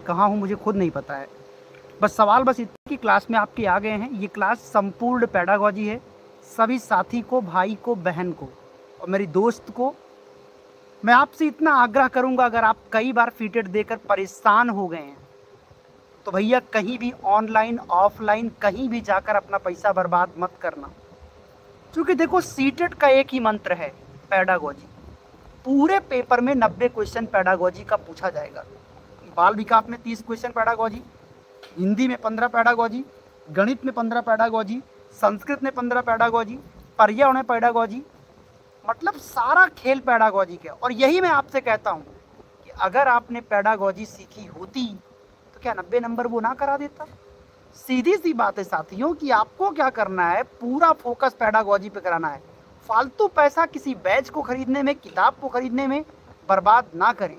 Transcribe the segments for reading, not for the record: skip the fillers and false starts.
कहाँ हूँ मुझे खुद नहीं पता है। बस सवाल बस इतनी कि क्लास में आपके आ गए हैं। ये क्लास संपूर्ण पेडागॉजी है। सभी साथी को, भाई को, बहन को और मेरी दोस्त को मैं आपसे इतना आग्रह करूंगा, अगर आप कई बार फीटेड देकर परेशान हो गए हैं तो भैया कहीं भी ऑनलाइन ऑफलाइन कहीं भी जाकर अपना पैसा बर्बाद मत करना। क्योंकि देखो सीटेट का एक ही मंत्र है, पेडागॉजी। पूरे पेपर में 90 क्वेश्चन पेडागॉजी का पूछा जाएगा। बाल विकास में 30 क्वेश्चन पेडागॉजी, हिंदी में 15 पेडागॉजी, गणित में 15 पेडागॉजी, संस्कृत में 15 पेडागॉजी, पर्यावरण में पेडागॉजी, मतलब सारा खेल पेडागॉजी का। और यही मैं आपसे कहता हूँ कि अगर आपने पेडागॉजी सीखी होती तो क्या 90 नंबर वो ना करा देता। सीधी सी बात है साथियों कि आपको क्या करना है, पूरा फोकस पेडागॉजी पे कराना है। फालतू पैसा किसी बैच को खरीदने में, किताब को खरीदने में बर्बाद ना करें।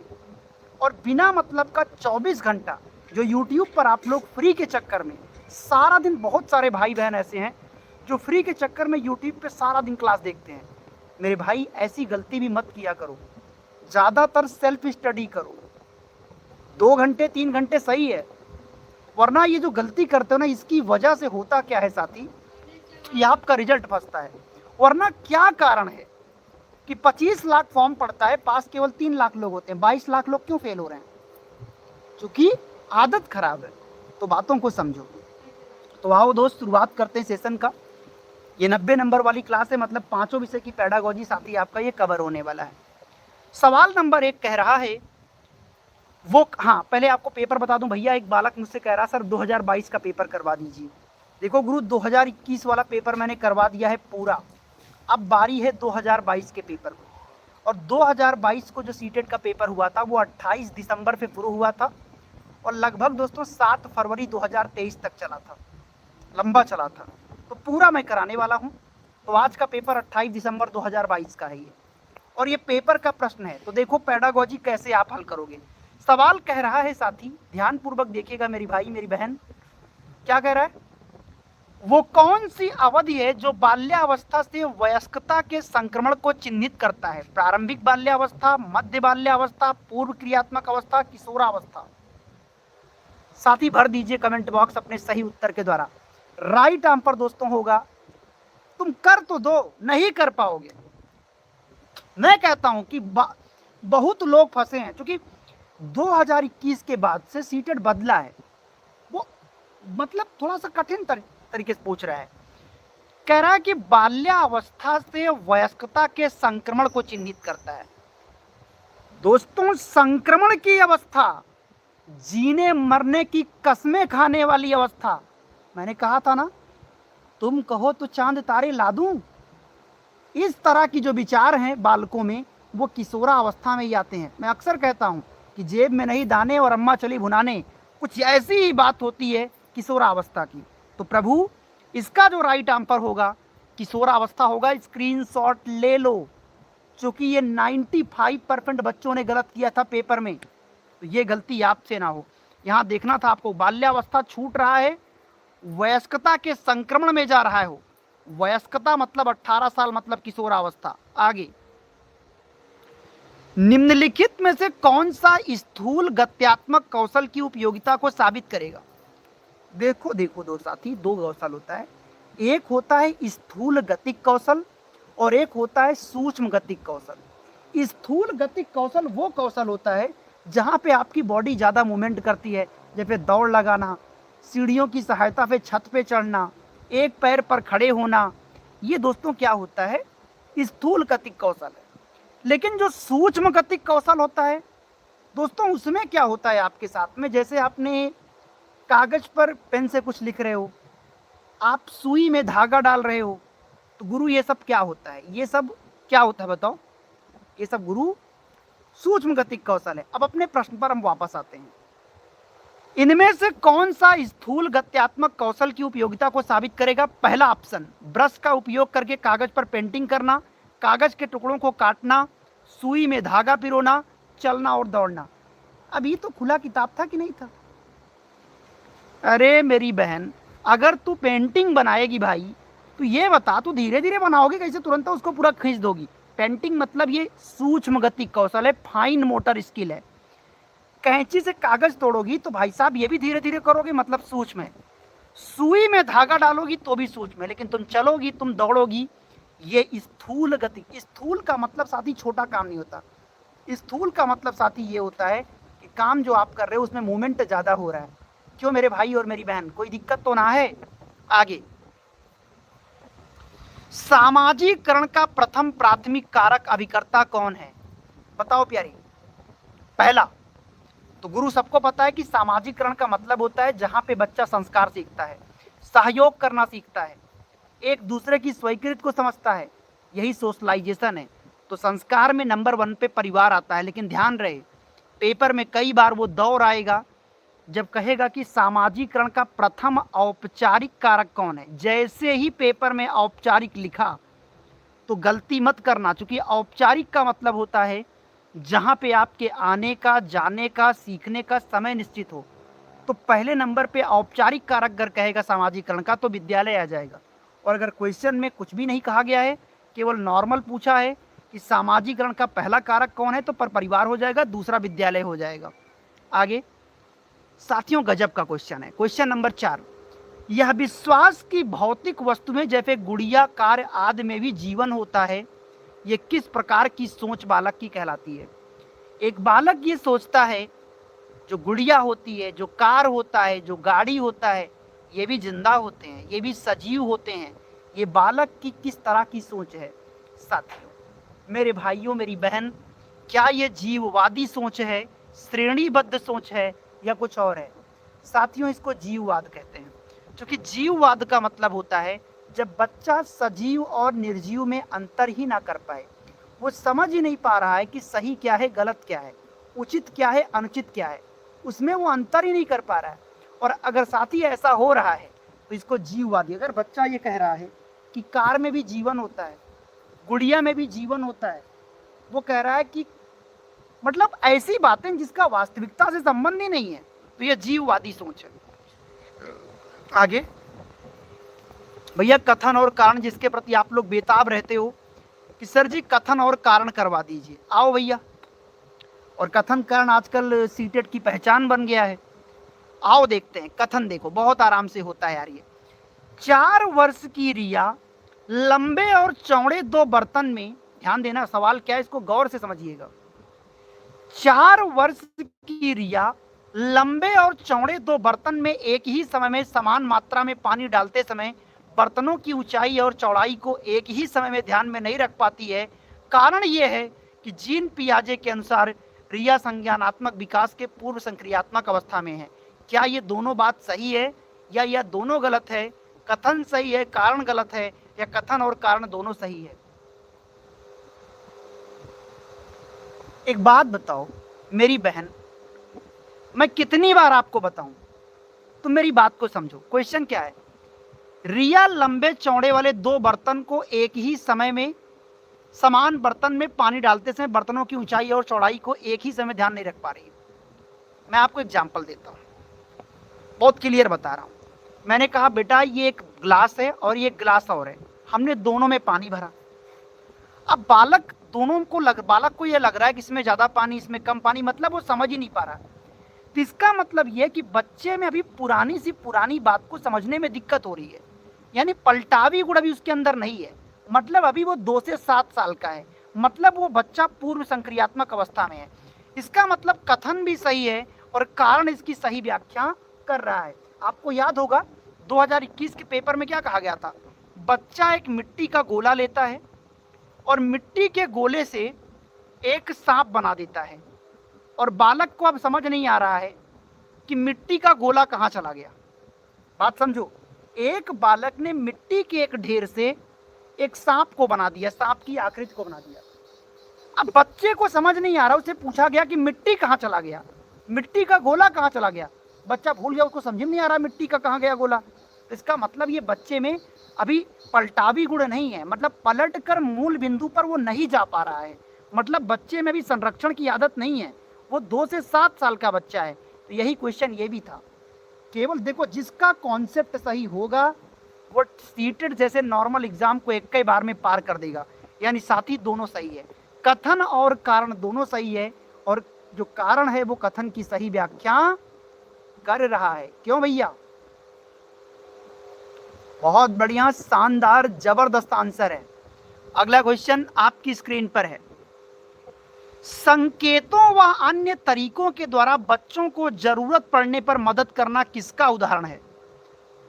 और बिना मतलब का 24 घंटा जो यूट्यूब पर आप लोग फ्री के चक्कर में सारा दिन, बहुत सारे भाई बहन ऐसे हैं जो फ्री के चक्कर में यूट्यूब पे सारा दिन क्लास देखते हैं। मेरे भाई ऐसी गलती भी मत किया करो, ज़्यादातर सेल्फ स्टडी करो। 2 घंटे 3 घंटे सही है, वरना ये जो गलती करते हो ना, इसकी वजह से होता क्या है साथी कि आपका रिजल्ट फंसता है। वरना क्या कारण है कि 25 लाख फॉर्म पड़ता है, पास केवल 3 लाख लोग होते हैं, 22 लाख लोग क्यों फेल हो रहे हैं? क्योंकि आदत खराब है। तो बातों को समझो। तो आओ दोस्त, शुरुआत करते हैं सेशन का। ये 90 नंबर वाली क्लास है, मतलब 5 विषय की पेडागॉजी साथी आपका ये कवर होने वाला है। सवाल नंबर 1 कह रहा है वो, हाँ पहले आपको पेपर बता दूं भैया, एक बालक मुझसे कह रहा सर 2022 का पेपर करवा दीजिए। देखो गुरु, 2021 वाला पेपर मैंने करवा दिया है पूरा, अब बारी है 2022 के पेपर को। और 2022 को जो सीटेट का पेपर हुआ था वो 28 दिसंबर से शुरू हुआ था और लगभग दोस्तों 7 फरवरी 2023 तक चला था, लंबा चला था। तो पूरा मैं कराने वाला हूँ। तो आज का पेपर 28 दिसंबर 2022 का है ये, और ये पेपर का प्रश्न है। तो देखो पेडागॉजी कैसे आप हल करोगे। सवाल कह रहा है साथी, ध्यान पूर्वक देखिएगा मेरी भाई मेरी बहन, क्या कह रहा है, वो कौन सी अवधि है जो बाल्यावस्था से वयस्कता के संक्रमण को चिन्हित करता है? प्रारंभिक बाल्यावस्था, मध्य बाल्यावस्था, पूर्व क्रियात्मक अवस्था, किशोरावस्था। साथी भर दीजिए कमेंट बॉक्स अपने सही उत्तर के द्वारा। राइट आंसर दोस्तों होगा, तुम कर तो दो, नहीं कर पाओगे। मैं कहता हूं कि बहुत लोग फंसे हैं, क्योंकि 2021 के बाद से सीटेट बदला है। वो मतलब थोड़ा सा कठिन तरीके से पूछ रहा है। कह रहा है कि बाल्यावस्था से वयस्कता के संक्रमण को चिन्हित करता है। दोस्तों संक्रमण की अवस्था, जीने मरने की कस्में खाने वाली अवस्था, मैंने कहा था ना, तुम कहो तो चांद तारे ला दूं। इस तरह की जो विचार हैं बालकों में, वो किशोरा अवस्था में ही आते हैं। मैं अक्सर कहता हूं कि जेब में नहीं दाने और अम्मा चली भुनाने, कुछ ऐसी ही बात होती है किशोरा अवस्था की। तो प्रभु इसका जो राइट आंसर होगा किशोरा अवस्था होगा। स्क्रीनशॉट ले लो, क्योंकि ये 95% बच्चों ने गलत किया था पेपर में, तो ये गलती आपसे ना हो। यहाँ देखना था आपको, बाल्यावस्था छूट रहा है, वयस्कता के संक्रमण में जा रहा है। हो वयस्कता मतलब 18 साल, मतलब किशोरावस्था। आगे, निम्नलिखित में से कौन सा स्थूल गत्यात्मक कौशल की उपयोगिता को साबित करेगा? देखो देखो दो साथी, 2 कौशल होता है, एक होता है स्थूल गतिक कौशल और एक होता है सूक्ष्म गतिक कौशल। स्थूल गतिक कौशल वो कौशल होता है जहाँ पे आपकी बॉडी ज़्यादा मूवमेंट करती है, जैसे दौड़ लगाना, सीढ़ियों की सहायता से छत पे चढ़ना, एक पैर पर खड़े होना। ये दोस्तों क्या होता है, स्थूल गतिक कौशल है। लेकिन जो सूक्ष्म गतिक कौशल होता है दोस्तों, उसमें क्या होता है आपके साथ में, जैसे आपने कागज पर पेन से कुछ लिख रहे हो, आप सुई में धागा डाल रहे हो, तो गुरु ये सब क्या होता है, ये सब क्या होता है बताओ? ये सब गुरु सूक्ष्म गतिक कौशल है। अब अपने प्रश्न पर हम वापस आते हैं। इनमें से कौन सा स्थूल गत्यात्मक कौशल की उपयोगिता को साबित करेगा? पहला ऑप्शन, ब्रश का उपयोग करके कागज पर पेंटिंग करना, कागज के टुकड़ों को काटना, सुई में धागा पिरोना, चलना और दौड़ना। अभी तो खुला किताब था कि नहीं था? अरे मेरी बहन, अगर तू पेंटिंग बनाएगी भाई, तो ये बता तू धीरे धीरे बनाओगी कैसे, तुरंत उसको पूरा खींच दोगी? पेंटिंग मतलब ये सूक्ष्म गतिक कौशल है, फाइन मोटर स्किल है। कैंची से कागज तोड़ोगी तो भाई साहब ये भी धीरे धीरे करोगे, मतलब सूक्ष्म है। सुई में धागा डालोगी तो भी सूक्ष्म है, लेकिन तुम चलोगी, तुम दौड़ोगी, ये स्थूल गति। स्थूल का मतलब साथी छोटा काम नहीं होता। स्थूल का मतलब साथी ये होता है कि काम जो आप कर रहे हो उसमें मूवमेंट ज्यादा हो रहा है। क्यों मेरे भाई और मेरी बहन, कोई दिक्कत तो ना है? आगे, सामाजिकरण का प्रथम प्राथमिक कारक अभिकर्ता कौन है? बताओ प्यारी। पहला तो गुरु सबको पता है कि सामाजिकरण का मतलब होता है जहां पे बच्चा संस्कार सीखता है, सहयोग करना सीखता है, एक दूसरे की स्वीकृति को समझता है, यही सोशलाइजेशन है। तो संस्कार में नंबर 1 पे परिवार आता है। लेकिन ध्यान रहे, पेपर में कई बार वो दौर आएगा जब कहेगा कि सामाजिकरण का प्रथम औपचारिक कारक कौन है। जैसे ही पेपर में औपचारिक लिखा तो गलती मत करना, क्योंकि औपचारिक का मतलब होता है जहां पे आपके आने का, जाने का, सीखने का समय निश्चित हो। तो पहले नंबर पे औपचारिक कारक अगर कहेगा सामाजिकरण का तो विद्यालय आ जाएगा। और अगर क्वेश्चन में कुछ भी नहीं कहा गया है, केवल नॉर्मल पूछा है कि सामाजिकरण का पहला कारक कौन है, तो पर परिवार हो जाएगा, दूसरा विद्यालय हो जाएगा। आगे साथियों, गजब का क्वेश्चन है। क्वेश्चन नंबर 4, यह विश्वास की भौतिक वस्तु में जैसे गुड़िया, कार आदि में भी जीवन होता है, ये किस प्रकार की सोच बालक की कहलाती है? एक बालक ये सोचता है जो गुड़िया होती है, जो कार होता है, जो गाड़ी होता है, ये भी जिंदा होते हैं, ये भी सजीव होते हैं। ये बालक की किस तरह की सोच है? साथियों, मेरे भाइयों, मेरी बहन, क्या ये जीववादी सोच है, श्रेणीबद्ध सोच है, या कुछ और है? साथियों, इसको जीववाद कहते हैं। क्योंकि जीववाद का मतलब होता है जब बच्चा सजीव और निर्जीव में अंतर ही ना कर पाए, वो समझ ही नहीं पा रहा है कि सही क्या है, गलत क्या है, उचित क्या है, अनुचित क्या है, उसमें वो अंतर ही नहीं कर पा रहा है। और अगर साथी ऐसा हो रहा है तो इसको जीववादी। अगर बच्चा ये कह रहा है कि कार में भी जीवन होता है, गुड़िया में भी जीवन होता है, वो कह रहा है कि मतलब ऐसी बातें जिसका वास्तविकता से संबंध ही नहीं है, तो यह जीववादी सोच है। आगे भैया, कथन और कारण जिसके प्रति आप लोग बेताब रहते हो कि सर जी कथन और कारण करवा दीजिए, आओ भैया। और कथन कारण आजकल सीटेट की पहचान बन गया है। आओ देखते हैं कथन। देखो बहुत आराम से होता है यार ये। 4 वर्ष की रिया लंबे और चौड़े 2 बर्तन में, ध्यान देना सवाल क्या है, इसको गौर से समझिएगा। 4 वर्ष की रिया लंबे और चौड़े 2 बर्तन में एक ही समय में समान मात्रा में पानी डालते समय बर्तनों की ऊंचाई और चौड़ाई को एक ही समय में ध्यान में नहीं रख पाती है। कारण यह है कि जीन पियाजे के अनुसार रिया संज्ञानात्मक विकास के पूर्व संक्रियात्मक अवस्था में है। क्या ये दोनों बात सही है या यह दोनों गलत है? कथन सही है, कारण गलत है, या कथन और कारण दोनों सही है? एक बात बताओ मेरी बहन, मैं कितनी बार आपको बताऊं, तुम मेरी बात को समझो। क्वेश्चन क्या है? रिया लंबे चौड़े वाले 2 बर्तन को एक ही समय में समान बर्तन में पानी डालते समय बर्तनों की ऊंचाई और चौड़ाई को एक ही समय ध्यान नहीं रख पा रही। मैं आपको एग्जांपल देता हूं, बहुत क्लियर बता रहा हूं। मैंने कहा बेटा ये एक ग्लास है और ये एक ग्लास और है, हमने दोनों में पानी भरा। अब बालक को ये लग रहा है कि इसमें ज्यादा पानी, इसमें कम पानी, मतलब वो समझ ही नहीं पा रहा। तो इसका मतलब ये कि बच्चे में अभी पुरानी सी पुरानी बात को समझने में दिक्कत हो रही है, यानी पलटावी गुण अभी उसके अंदर नहीं है। मतलब अभी वो 2 से 7 साल का है, मतलब वो बच्चा पूर्व संक्रियात्मक अवस्था में है। इसका मतलब कथन भी सही है और कारण इसकी सही व्याख्या कर रहा है। आपको याद होगा 2021 के पेपर में क्या कहा गया था? बच्चा एक मिट्टी का गोला लेता है और मिट्टी के गोले से एक सांप बना देता है, और बालक को अब समझ नहीं आ रहा है कि मिट्टी का गोला कहाँ चला गया। बात समझो, एक बालक ने मिट्टी के एक ढेर से एक सांप को बना दिया, सांप की आकृति को बना दिया। अब बच्चे को समझ नहीं आ रहा, उसे पूछा गया कि मिट्टी कहाँ चला गया, मिट्टी का गोला कहाँ चला गया। बच्चा भूल गया, उसको समझ नहीं आ रहा मिट्टी का कहाँ गया गोला। तो इसका मतलब ये बच्चे में अभी पलटावी गुण नहीं है, मतलब पलट कर मूल बिंदु पर वो नहीं जा पा रहा है। मतलब बच्चे में भी संरक्षण की आदत नहीं है, वो 2 से 7 साल का बच्चा है। तो यही क्वेश्चन ये भी था। केवल देखो, जिसका कॉन्सेप्ट सही होगा वो सीटेड जैसे नॉर्मल एग्जाम को एक ही बार में पार कर देगा। यानी साथी दोनों सही है, कथन और कारण दोनों सही है, और जो कारण है वो कथन की सही व्याख्या कर रहा है। क्यों भैया? बहुत बढ़िया, शानदार, जबरदस्त आंसर है। अगला क्वेश्चन आपकी स्क्रीन पर है। संकेतों व अन्य तरीकों के द्वारा बच्चों को जरूरत पड़ने पर मदद करना किसका उदाहरण है?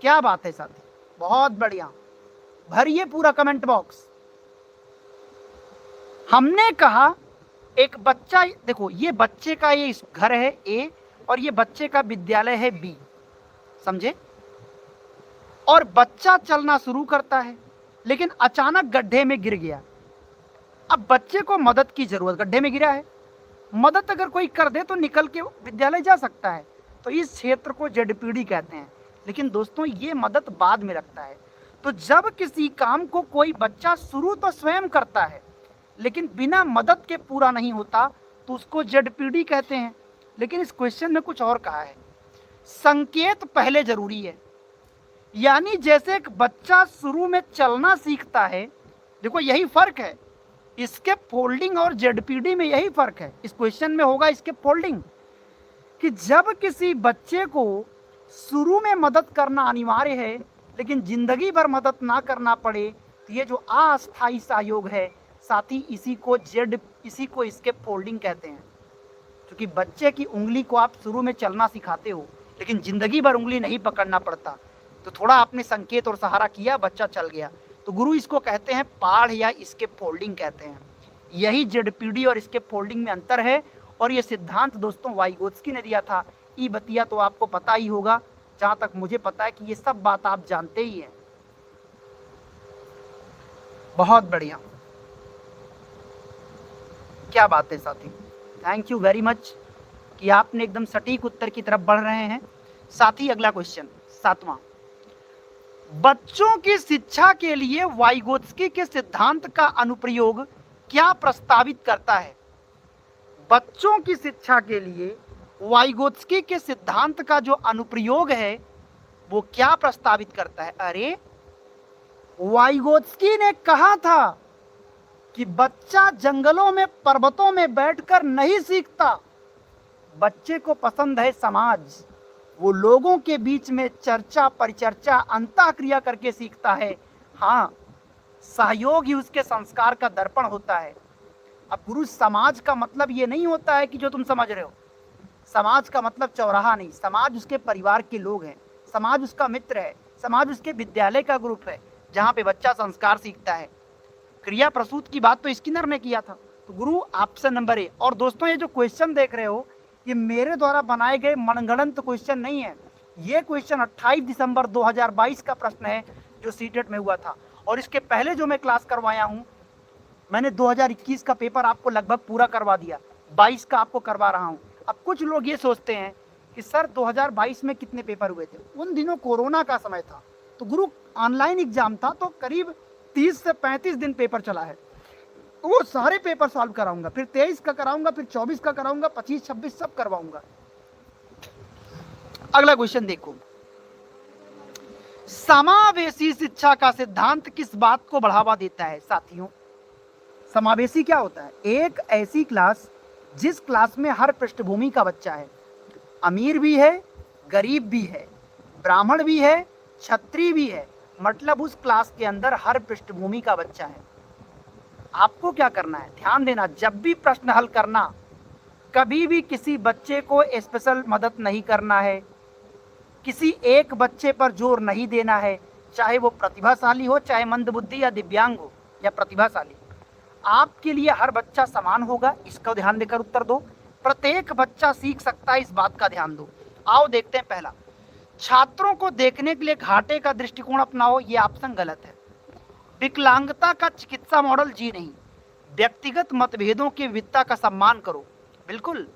क्या बात है साथी, बहुत बढ़िया, भरिए पूरा कमेंट बॉक्स। हमने कहा एक बच्चा, देखो ये बच्चे का ये घर है ए और ये बच्चे का विद्यालय है बी, समझे? और बच्चा चलना शुरू करता है लेकिन अचानक गड्ढे में गिर गया। अब बच्चे को मदद की जरूरत, गड्ढे में गिरा है, मदद अगर कोई कर दे तो निकल के विद्यालय जा सकता है, तो इस क्षेत्र को जेडपीडी कहते हैं। लेकिन दोस्तों ये मदद बाद में लगता है। तो जब किसी काम को कोई बच्चा शुरू तो स्वयं करता है लेकिन बिना मदद के पूरा नहीं होता तो उसको जेडपीडी कहते हैं। लेकिन इस क्वेश्चन में कुछ और कहा है, संकेत पहले जरूरी है। यानी जैसे एक बच्चा शुरू में चलना सीखता है, देखो यही फर्क है, इसके फोल्डिंग और जेडपीडी में यही फर्क है। इस क्वेश्चन में होगा इसके फोल्डिंग, कि जब किसी बच्चे को शुरू में मदद करना अनिवार्य है लेकिन जिंदगी भर मदद ना करना पड़े, तो ये जो अस्थायी सहयोग है साथी, इसी को इसके फोल्डिंग कहते हैं। क्योंकि बच्चे की उंगली को आप शुरू में चलना सिखाते हो लेकिन जिंदगी भर उंगली नहीं पकड़ना पड़ता, तो थोड़ा आपने संकेत और सहारा किया, बच्चा चल गया, तो गुरु इसको कहते हैं पाढ़ या इसके फोल्डिंग कहते हैं। यही जेडपीडी और इसके फोल्डिंग में अंतर है। और ये सिद्धांत दोस्तों वाइगोत्स्की ने दिया था। ई बतिया तो आपको पता ही होगा, जहां तक मुझे पता है कि ये सब बात आप जानते ही हैं। बहुत बढ़िया, क्या बात है साथी, थैंक यू वेरी मच कि आपने एकदम सटीक उत्तर की तरफ बढ़ रहे हैं। साथी अगला क्वेश्चन 7वां, बच्चों की शिक्षा के लिए वाइगोत्स्की के सिद्धांत का अनुप्रयोग क्या प्रस्तावित करता है? बच्चों की शिक्षा के लिए वाइगोत्स्की के सिद्धांत का जो अनुप्रयोग है वो क्या प्रस्तावित करता है? अरे वाइगोत्स्की ने कहा था कि बच्चा जंगलों में, पर्वतों में बैठकर नहीं सीखता, बच्चे को पसंद है समाज, वो लोगों के बीच में चर्चा, परिचर्चा, अंतःक्रिया करके सीखता है। हाँ, सहयोग ही उसके संस्कार का दर्पण होता है। अब गुरु, समाज का मतलब ये नहीं होता है कि जो तुम समझ रहे हो, समाज का मतलब चौराहा नहीं, समाज उसके परिवार के लोग हैं, समाज उसका मित्र है, समाज उसके विद्यालय का ग्रुप है जहाँ पे बच्चा संस्कार सीखता है। क्रिया प्रसूत की बात तो स्किनर ने किया था। तो गुरु ऑप्शन नंबर ए। और दोस्तों ये जो क्वेश्चन देख रहे हो, ये मेरे द्वारा बनाए गए मनगढ़ंत क्वेश्चन नहीं है। ये क्वेश्चन 28 दिसंबर 2022 का प्रश्न है जो सीटेट में हुआ था। और इसके पहले जो मैं क्लास करवाया हूँ, मैंने 2021 का पेपर आपको लगभग पूरा करवा दिया, 22 का आपको करवा रहा हूँ। अब कुछ लोग ये सोचते हैं कि सर 2022 में कितने पेपर हुए थे? उन दिनों कोरोना का समय था, तो गुरु ऑनलाइन एग्जाम था, तो करीब 30 से 35 दिन पेपर चला है। तो वो सारे पेपर सॉल्व कराऊंगा, फिर 23 का कराऊंगा, फिर 24 का कराऊंगा, 25, 26 सब करवाऊंगा। अगला क्वेश्चन देखो, समावेशी शिक्षा का सिद्धांत किस बात को बढ़ावा देता है? साथियों, समावेशी क्या होता है? एक ऐसी क्लास जिस क्लास में हर पृष्ठभूमि का बच्चा है, अमीर भी है, गरीब भी है, ब्राह्मण भी है, क्षत्रिय भी है, मतलब उस क्लास के अंदर हर पृष्ठभूमि का बच्चा है। आपको क्या करना है, ध्यान देना, जब भी प्रश्न हल करना, कभी भी किसी बच्चे को स्पेशल मदद नहीं करना है, किसी एक बच्चे पर जोर नहीं देना है, चाहे वो प्रतिभाशाली हो, चाहे मंदबुद्धि या दिव्यांग हो या प्रतिभाशाली। आपके लिए हर बच्चा समान होगा, इसका ध्यान देकर उत्तर दो। प्रत्येक बच्चा सीख सकता है, इस बात का ध्यान दो। आओ देखते हैं पहला, छात्रों को देखने के लिए घाटे का दृष्टिकोण अपनाओ, ये ऑप्शन गलत है। विकलांगता का चिकित्सा मॉडल जी नहीं, व्यक्तिगत मतभेदों की विविधता का सम्मान करो। बिल्कुल,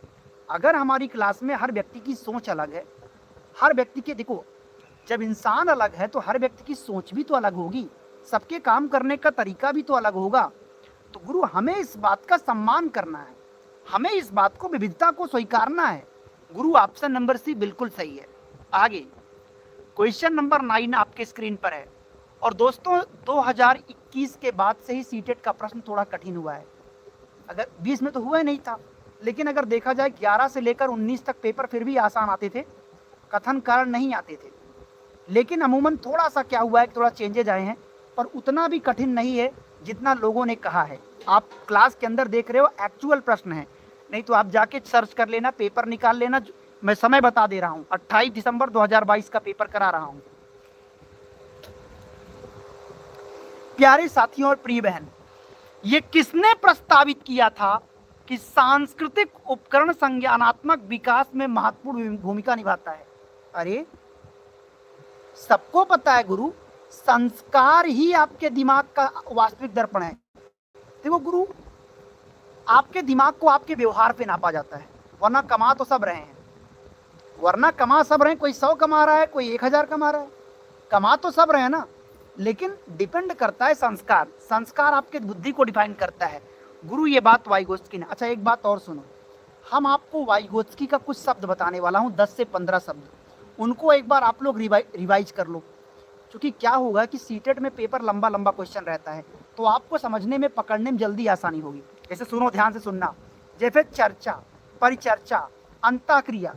अगर हमारी क्लास में हर व्यक्ति की सोच अलग है, हर व्यक्ति के, देखो जब इंसान अलग है तो हर व्यक्ति की सोच भी तो अलग होगी, सबके काम करने का तरीका भी तो अलग होगा। तो गुरु हमें इस बात का सम्मान करना है, हमें इस बात को, विविधता को स्वीकारना है। गुरु ऑप्शन नंबर सी बिल्कुल सही है। आगे क्वेश्चन नंबर 9 आपके स्क्रीन पर है। और दोस्तों 2021 के बाद से ही सीटेट का प्रश्न थोड़ा कठिन हुआ है, अगर 20 में तो हुआ ही नहीं था, लेकिन अगर देखा जाए 11 से लेकर 19 तक पेपर फिर भी आसान आते थे, कथन कारण नहीं आते थे। लेकिन अमूमन थोड़ा सा क्या हुआ है, थोड़ा चेंजेज आए हैं, पर उतना भी कठिन नहीं है जितना लोगों ने कहा है। आप क्लास के अंदर देख रहे हो एक्चुअल प्रश्न है, नहीं तो आप जाके सर्च कर लेना, पेपर निकाल लेना। मैं समय बता दे रहा हूँ, 28 दिसंबर 2022 का पेपर करा रहा हूँ। प्यारे साथियों और प्रिय बहन, ये किसने प्रस्तावित किया था कि सांस्कृतिक उपकरण संज्ञानात्मक विकास में महत्वपूर्ण भूमिका निभाता है? अरे सबको पता है गुरु, संस्कार ही आपके दिमाग का वास्तविक दर्पण है। देखो गुरु, आपके दिमाग को आपके व्यवहार पे नापा जाता है, वरना कमा तो सब रहे हैं, कोई 100 कमा रहा है, कोई 1000 कमा रहा है, कमा तो सब रहे हैं ना, लेकिन डिपेंड करता है संस्कार आपके बुद्धि को डिफाइन करता है। गुरु ये बात वाइगोत्स्की ने। अच्छा एक बात और सुनो, हम आपको वाइगोत्स्की का कुछ शब्द बताने वाला हूँ, 10 से 15 शब्द, उनको एक बार आप लोग रिवाइज कर लो। क्योंकि क्या होगा कि सीटेट में पेपर लंबा लंबा क्वेश्चन रहता है, तो आपको समझने में, पकड़ने में जल्दी आसानी होगी। जैसे सुनो, ध्यान से सुनना। जैसे चर्चा, परिचर्चा, अंतःक्रिया,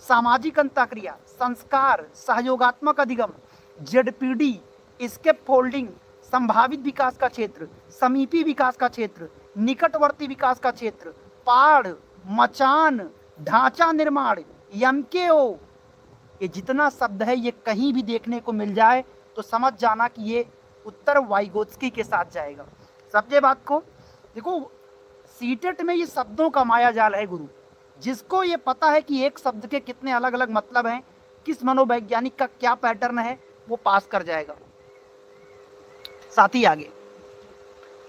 सामाजिक अंतःक्रिया, संस्कार, सहयोगात्मक अधिगम, जेडपीडी, स्केप फोल्डिंग, संभावित विकास का क्षेत्र, समीपी विकास का क्षेत्र, निकटवर्ती विकास का क्षेत्र, पाढ़, मचान, ढांचा निर्माण, यमकेओ, ये जितना शब्द है ये कहीं भी देखने को मिल जाए तो समझ जाना कि ये उत्तर वाइगोत्स्की के साथ जाएगा। समझे बात को? देखो सीटेट में ये शब्दों का माया जाल है गुरु, जिसको ये पता है कि एक शब्द के कितने अलग अलग मतलब हैं, किस मनोवैज्ञानिक का क्या पैटर्न है, वो पास कर जाएगा। साथी आगे,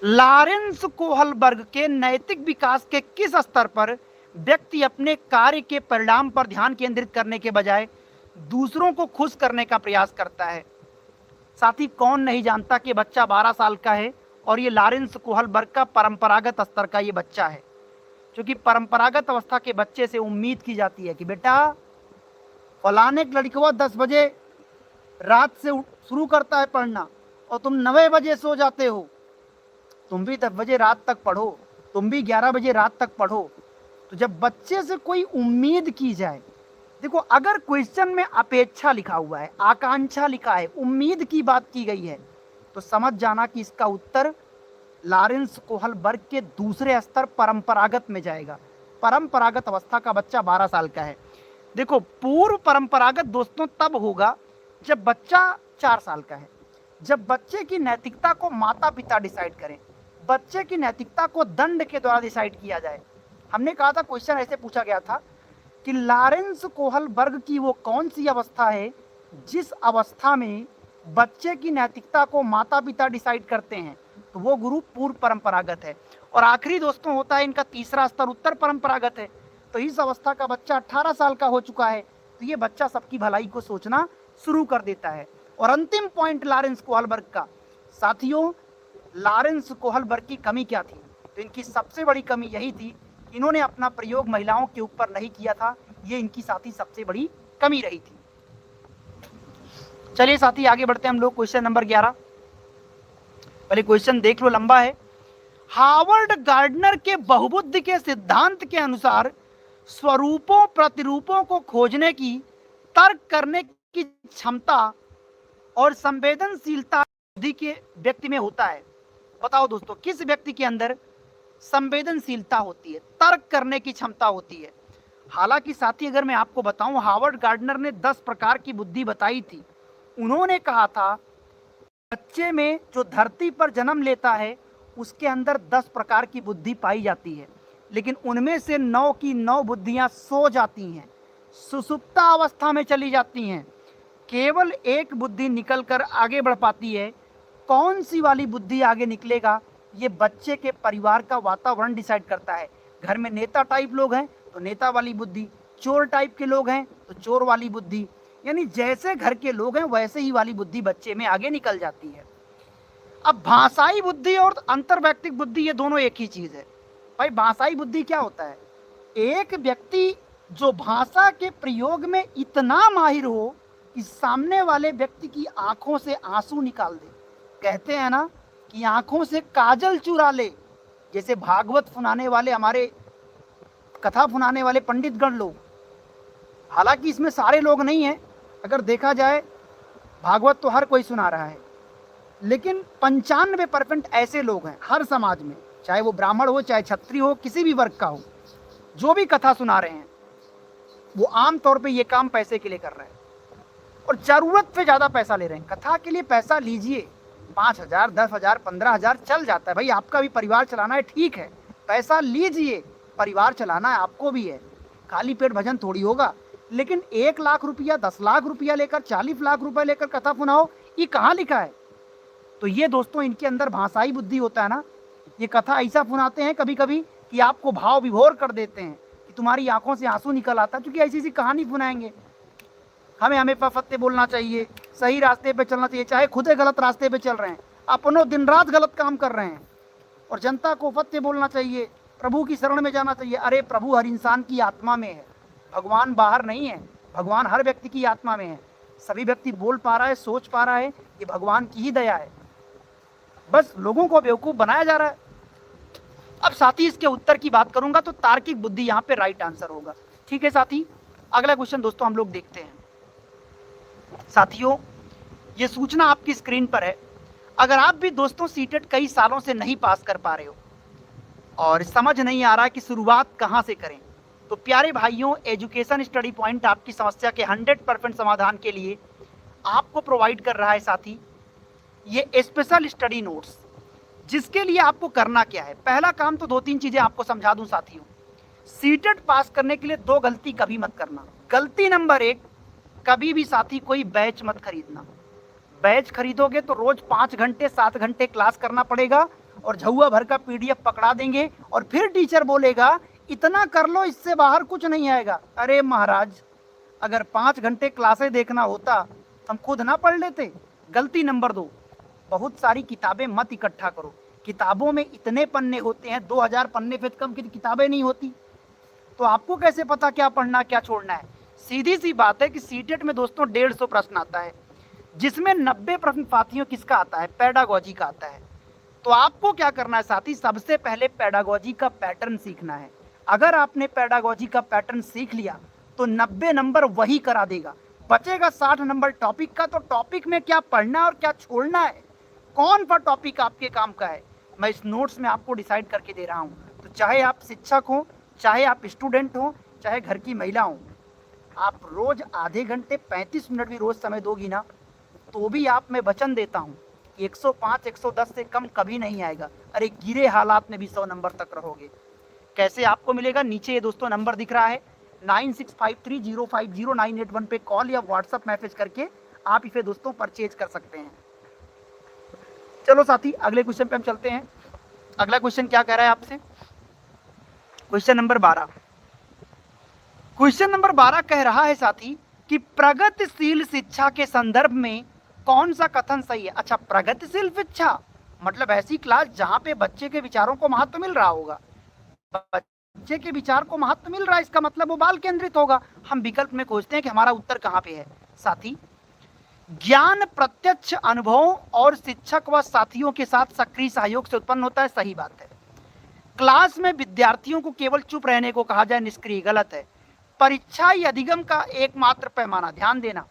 लॉरेंस कोहलबर्ग के नैतिक विकास के किस स्तर पर व्यक्ति अपने कार्य के परिणाम पर ध्यान केंद्रित करने के बजाय दूसरों को खुश करने का प्रयास करता है? साथी कौन नहीं जानता कि बच्चा 12 साल का है और ये लॉरेंस कोहलबर्ग का परंपरागत स्तर का ये बच्चा है। क्योंकि परंपरागत अवस्था के बच्चे से उम्मीद की जाती है कि बेटा फलाने लड़कवा 10 बजे रात से शुरू करता है पढ़ना और तुम 9 बजे सो जाते हो, तुम भी 10 बजे रात तक पढ़ो, तुम भी 11 बजे रात तक पढ़ो। तो जब बच्चे से कोई उम्मीद की जाए, देखो अगर क्वेश्चन में अपेक्षा लिखा हुआ है, आकांक्षा लिखा है, उम्मीद की बात की गई है, तो समझ जाना कि इसका उत्तर लॉरेंस कोहलबर्ग के दूसरे स्तर परंपरागत में जाएगा। परंपरागत अवस्था का बच्चा 12 साल का है। देखो पूर्व परंपरागत दोस्तों तब होगा जब बच्चा 4 साल का है, जब बच्चे की नैतिकता को माता पिता डिसाइड करें, बच्चे की नैतिकता को दंड के द्वारा डिसाइड किया जाए। हमने कहा था, क्वेश्चन ऐसे पूछा गया था कि लॉरेंस कोहलबर्ग की वो कौन सी अवस्था है जिस अवस्था में बच्चे की नैतिकता को माता पिता डिसाइड करते हैं? तो वो गुरु पूर्व परंपरागत है। और आखिरी दोस्तों होता है इनका तीसरा स्तर, उत्तर परंपरागत है। तो इस अवस्था का बच्चा 18 साल का हो चुका है, तो ये बच्चा सबकी भलाई को सोचना शुरू कर देता है। और अंतिम पॉइंट लॉरेंस कोहलबर्ग का, साथियों लॉरेंस कोहलबर्ग की कमी क्या थी? तो इनकी सबसे बड़ी कमी यही थी, इन्होंने अपना प्रयोग महिलाओं के ऊपर नहीं किया था। ये इनकी साथी सबसे बड़ी कमी रही थी। चलिए साथी आगे बढ़ते हैं हम लोग क्वेश्चन नंबर 11। पहले क्वेश्चन देख लो, लंबा है। हार्वर्ड गार्डनर के बहुबुद्धि के सिद्धांत के अनुसार स्वरूपों प्रतिरूपों को खोजने की, तर्क करने की क्षमता और संवेदनशीलता बुद्धि के व्यक्ति में होता है। बताओ दोस्तों, किस व्यक्ति के अंदर संवेदनशीलता होती है, तर्क करने की क्षमता होती है? हालांकि साथी अगर मैं आपको बताऊं, हार्वर्ड गार्डनर ने 10 प्रकार की बुद्धि बताई थी। उन्होंने कहा था बच्चे में जो धरती पर जन्म लेता है उसके अंदर 10 प्रकार की बुद्धि पाई जाती है, लेकिन उनमें से 9 की 9 बुद्धियां सो जाती हैं, सुसुप्ता अवस्था में चली जाती हैं। केवल एक बुद्धि निकलकर आगे बढ़ पाती है। कौन सी वाली बुद्धि आगे निकलेगा, ये बच्चे के परिवार का वातावरण डिसाइड करता है। घर में नेता टाइप लोग हैं तो नेता वाली बुद्धि, चोर टाइप के लोग हैं तो चोर वाली बुद्धि, यानी जैसे घर के लोग हैं वैसे ही वाली बुद्धि बच्चे में आगे निकल जाती है। अब भाषाई बुद्धि और अंतर्वैयक्तिक बुद्धि ये दोनों एक ही चीज है। भाई भाषाई बुद्धि क्या होता है? एक व्यक्ति जो भाषा के प्रयोग में इतना माहिर हो कि सामने वाले व्यक्ति की आंखों से आंसू निकाल दे। कहते हैं ना कि आंखों से काजल चुरा ले। जैसे भागवत सुनाने वाले हमारे कथा सुनाने वाले पंडितगण लोग, हालांकि इसमें सारे लोग नहीं हैं, अगर देखा जाए भागवत तो हर कोई सुना रहा है, लेकिन 95% ऐसे लोग हैं हर समाज में, चाहे वो ब्राह्मण हो, चाहे क्षत्रिय हो, किसी भी वर्ग का हो, जो भी कथा सुना रहे हैं वो आम तौर पे ये काम पैसे के लिए कर रहे हैं और जरूरत पे ज़्यादा पैसा ले रहे हैं। कथा के लिए पैसा लीजिए, 5,000, 10,000, 15,000 चल जाता है भाई, आपका भी परिवार चलाना है, ठीक है, पैसा लीजिए, परिवार चलाना है, आपको भी है, खाली पेट भजन थोड़ी होगा। लेकिन 1 लाख रुपया, 10 लाख रुपया लेकर, 40 लाख रुपया लेकर कथा सुनाओ, ये कहाँ लिखा है? तो ये दोस्तों इनके अंदर भाषाई बुद्धि होता है ना, ये कथा ऐसा सुनाते हैं कभी कभी कि आपको भाव विभोर कर देते हैं कि तुम्हारी आंखों से आंसू निकल आता है, क्योंकि ऐसी ऐसी कहानी सुनाएंगे। हमें सत्य बोलना चाहिए, सही रास्ते पे चलना चाहिए, चाहे खुद गलत रास्ते पे चल रहे हैं, अपनों दिन रात गलत काम कर रहे हैं, और जनता को सत्य बोलना चाहिए, प्रभु की शरण में जाना चाहिए। अरे प्रभु हर इंसान की आत्मा में है, भगवान बाहर नहीं है, भगवान हर व्यक्ति की आत्मा में है। सभी व्यक्ति बोल पा रहा है, सोच पा रहा है, ये भगवान की ही दया है, बस लोगों को बेवकूफ़ बनाया जा रहा है। अब साथी इसके उत्तर की बात करूंगा तो तार्किक बुद्धि यहाँ पे राइट आंसर होगा। ठीक है साथी, अगला क्वेश्चन दोस्तों हम लोग देखते हैं। साथियों, ये सूचना आपकी स्क्रीन पर है, अगर आप भी दोस्तों सीटेट कई सालों से नहीं पास कर पा रहे हो और समझ नहीं आ रहा कि शुरुआत कहाँ से करें, तो प्यारे भाइयों, एजुकेशन स्टडी पॉइंट आपकी समस्या के 100% समाधान के लिए आपको प्रोवाइड कर रहा है साथी ये स्पेशल स्टडी नोट्स, जिसके लिए आपको करना क्या है। पहला काम तो 2-3 चीजें आपको समझा दूं साथियों। सीटेट पास करने के लिए 2 गलती कभी मत करना। गलती नंबर 1, कभी भी साथी कोई बैच मत खरीदना। बैच खरीदोगे तो रोज 5 घंटे 7 घंटे क्लास करना पड़ेगा और झुआ भर का PDF पकड़ा देंगे और फिर टीचर बोलेगा इतना कर लो, इससे बाहर कुछ नहीं आएगा। अरे महाराज, अगर 5 घंटे क्लासें देखना होता हम खुद ना पढ़ लेते। गलती नंबर 2, बहुत सारी किताबें मत इकट्ठा करो। किताबों में इतने पन्ने होते हैं, 2000 पन्ने से कम की किताबें नहीं होती, तो आपको कैसे पता क्या पढ़ना क्या छोड़ना है। सीधी सी बात है कि सीटेट में दोस्तों 150 प्रश्न आता है, जिसमें 90 प्रश्न साथियों किसका आता है? पेडागोजी का आता है। तो आपको क्या करना है साथी, सबसे पहले पेडागोजी का पैटर्न सीखना है। अगर आपने पेडागोजी का पैटर्न सीख लिया तो 90 नंबर वही करा देगा, बचेगा 60 नंबर टॉपिक का। तो टॉपिक में क्या पढ़ना है और क्या छोड़ना है, कौन सा टॉपिक आपके काम का है, मैं इस नोट्स में आपको डिसाइड करके दे रहा हूँ। तो चाहे आप शिक्षक हो, चाहे आप स्टूडेंट हो, चाहे घर की महिला हो, आप रोज आधे घंटे 35 मिनट भी रोज समय दोगी ना, तो भी आप, मैं वचन देता हूँ 105 110 से कम कभी नहीं आएगा। अरे गिरे हालात में भी 100 नंबर तक रहोगे। कैसे आपको मिलेगा? नीचे ये दोस्तों नंबर दिख रहा है, 9653050981 पे कॉल या व्हाट्सएप मैसेज करके आप इसे दोस्तों परचेज कर सकते हैं। चलो साथी, अगले क्वेश्चन पे हम चलते हैं। अगला क्वेश्चन क्या कह रहा है आपसे? Question number 12। क्वेश्चन नंबर 12 कह रहा है साथी कि प्रगतिशील शिक्षा के संदर्भ में कौन सा कथन सही है? अच्छा, प्रगतिशील शिक्षा मतलब ऐसी क्लास जहां पे बच्चे के विचारों को महत्व मिल रहा होगा। बच्चे के विचार को महत्व मिल रहा है, इसका मतलब वो बाल केंद्रित होगा। हम विकल्प में खोजते हैं कि हमारा उत्तर कहां पे है साथी। ज्ञान प्रत्यक्ष अनुभवों और शिक्षक व साथियों के साथ सक्रिय सहयोग से उत्पन्न होता है, सही बात है। क्लास में विद्यार्थियों को केवल चुप रहने को कहा जाए, निष्क्रिय, गलत है। परीक्षा या अधिगम का एकमात्र पैमाना, ध्यान देना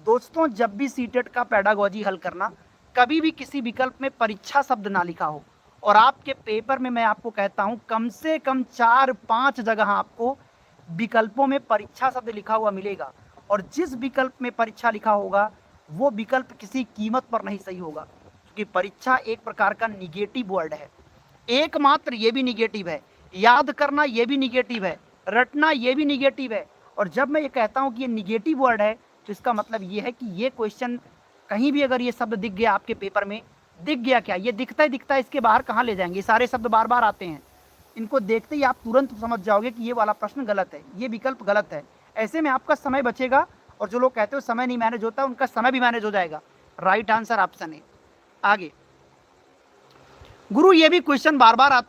दोस्तों, जब भी सीटेट का पेडागोजी हल करना, कभी भी किसी विकल्प में परीक्षा शब्द ना लिखा हो। और आपके पेपर में मैं आपको कहता हूं कम से कम 4-5 जगह आपको विकल्पों में परीक्षा शब्द लिखा हुआ मिलेगा, और जिस विकल्प में परीक्षा लिखा होगा वो विकल्प किसी कीमत पर नहीं सही होगा, क्योंकि परीक्षा एक प्रकार का निगेटिव वर्ड है। एकमात्र ये भी निगेटिव है, याद करना ये भी निगेटिव है, रटना ये भी निगेटिव है। और जब मैं ये कहता हूँ कि ये निगेटिव वर्ड है तो इसका मतलब ये है कि ये क्वेश्चन कहीं भी अगर ये शब्द दिख गया आपके पेपर में, दिख गया क्या, ये दिखता है, इसके बाहर कहाँ ले जाएंगे? सारे शब्द बार बार आते हैं, इनको देखते ही आप तुरंत समझ जाओगे कि ये वाला प्रश्न गलत है, ये विकल्प गलत है। ऐसे में आपका समय बचेगा, और जो लोग कहते हो समय नहीं मैनेज होता, उनका समय भी मैनेज हो जाएगा। राइट आंसर ऑप्शन है। आगे गुरु, ये भी क्वेश्चन बार बार आता